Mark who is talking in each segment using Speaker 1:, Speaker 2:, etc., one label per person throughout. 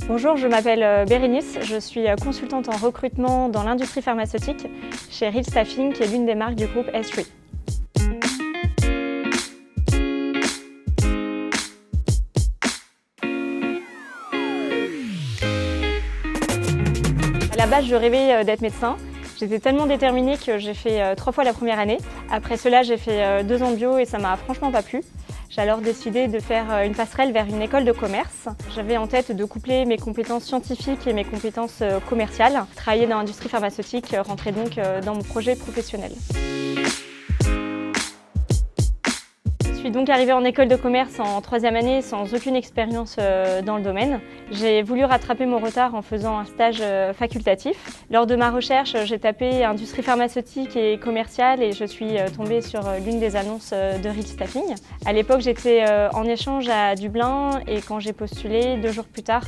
Speaker 1: Bonjour, je m'appelle Bérénice, je suis consultante en recrutement dans l'industrie pharmaceutique chez Real Staffing, qui est l'une des marques du groupe S3. À la base, je rêvais d'être médecin. J'étais tellement déterminée que j'ai fait 3 fois la première année. Après cela, j'ai fait 2 ans de bio et ça m'a franchement pas plu. J'ai alors décidé de faire une passerelle vers une école de commerce. J'avais en tête de coupler mes compétences scientifiques et mes compétences commerciales. Travailler dans l'industrie pharmaceutique rentrait donc dans mon projet professionnel. Je suis donc arrivée en école de commerce en 3e année sans aucune expérience dans le domaine. J'ai voulu rattraper mon retard en faisant un stage facultatif. Lors de ma recherche, j'ai tapé industrie pharmaceutique et commerciale et je suis tombée sur l'une des annonces de Real Staffing. À l'époque, j'étais en échange à Dublin et quand j'ai postulé, 2 jours plus tard,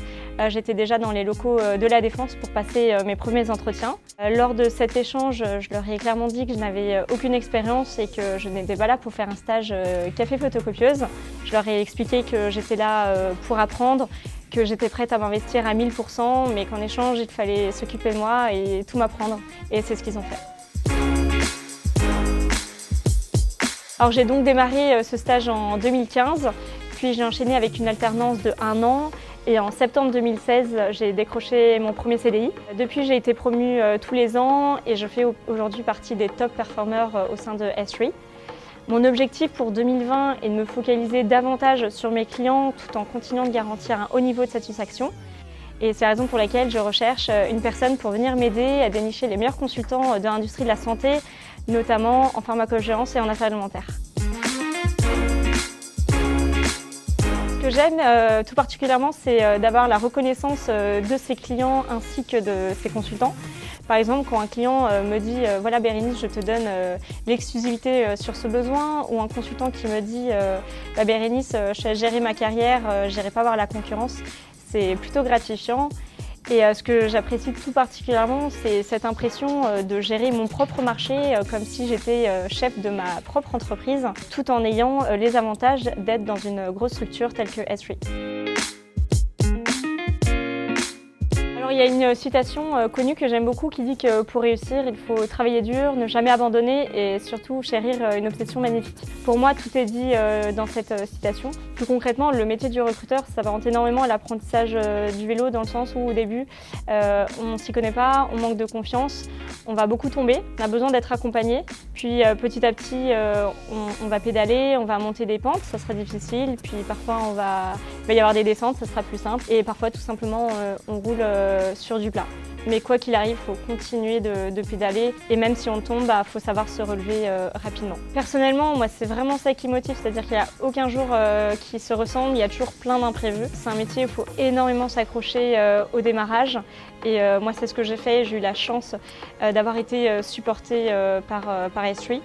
Speaker 1: j'étais déjà dans les locaux de la Défense pour passer mes premiers entretiens. Lors de cet échange, je leur ai clairement dit que je n'avais aucune expérience et que je n'étais pas là pour faire un stage café photocopieuse. Je leur ai expliqué que j'étais là pour apprendre, que j'étais prête à m'investir à 1000%, mais qu'en échange, il fallait s'occuper de moi et tout m'apprendre. Et c'est ce qu'ils ont fait. Alors j'ai donc démarré ce stage en 2015, puis j'ai enchaîné avec une alternance de 1 an. Et en septembre 2016, j'ai décroché mon premier CDI. Depuis, j'ai été promue tous les ans et je fais aujourd'hui partie des top performeurs au sein de S3. Mon objectif pour 2020 est de me focaliser davantage sur mes clients tout en continuant de garantir un haut niveau de satisfaction. Et c'est la raison pour laquelle je recherche une personne pour venir m'aider à dénicher les meilleurs consultants de l'industrie de la santé, notamment en pharmacovigilance et en affaires alimentaires. Ce que j'aime tout particulièrement, c'est d'avoir la reconnaissance de ses clients ainsi que de ses consultants. Par exemple, quand un client me dit « Voilà Bérénice, je te donne l'exclusivité sur ce besoin » ou un consultant qui me dit « Bérénice, je sais gérer ma carrière, je n'irai pas voir la concurrence », c'est plutôt gratifiant. Et ce que j'apprécie tout particulièrement, c'est cette impression de gérer mon propre marché comme si j'étais chef de ma propre entreprise, tout en ayant les avantages d'être dans une grosse structure telle que S3. Alors, il y a une citation connue que j'aime beaucoup qui dit que pour réussir, il faut travailler dur, ne jamais abandonner et surtout chérir une obsession magnifique. Pour moi, tout est dit dans cette citation. Plus concrètement, le métier du recruteur s'apparente énormément à l'apprentissage du vélo dans le sens où au début, on ne s'y connaît pas, on manque de confiance, on va beaucoup tomber, on a besoin d'être accompagné. Puis petit à petit, on va pédaler, on va monter des pentes, ça sera difficile. Puis parfois, il va y avoir des descentes, ça sera plus simple. Et parfois, tout simplement, on roule sur du plat. Mais quoi qu'il arrive, il faut continuer de pédaler et même si on tombe, il faut savoir se relever rapidement. Personnellement, moi, c'est vraiment ça qui motive, c'est-à-dire qu'il n'y a aucun jour qui se ressemble, il y a toujours plein d'imprévus. C'est un métier où il faut énormément s'accrocher au démarrage et moi, c'est ce que j'ai fait. J'ai eu la chance d'avoir été supportée par S3.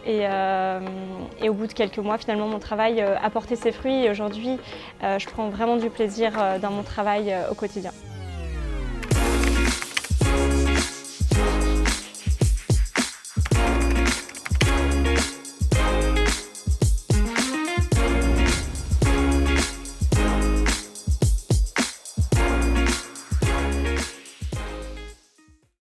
Speaker 1: Et au bout de quelques mois, finalement, mon travail a porté ses fruits et aujourd'hui, je prends vraiment du plaisir dans mon travail au quotidien.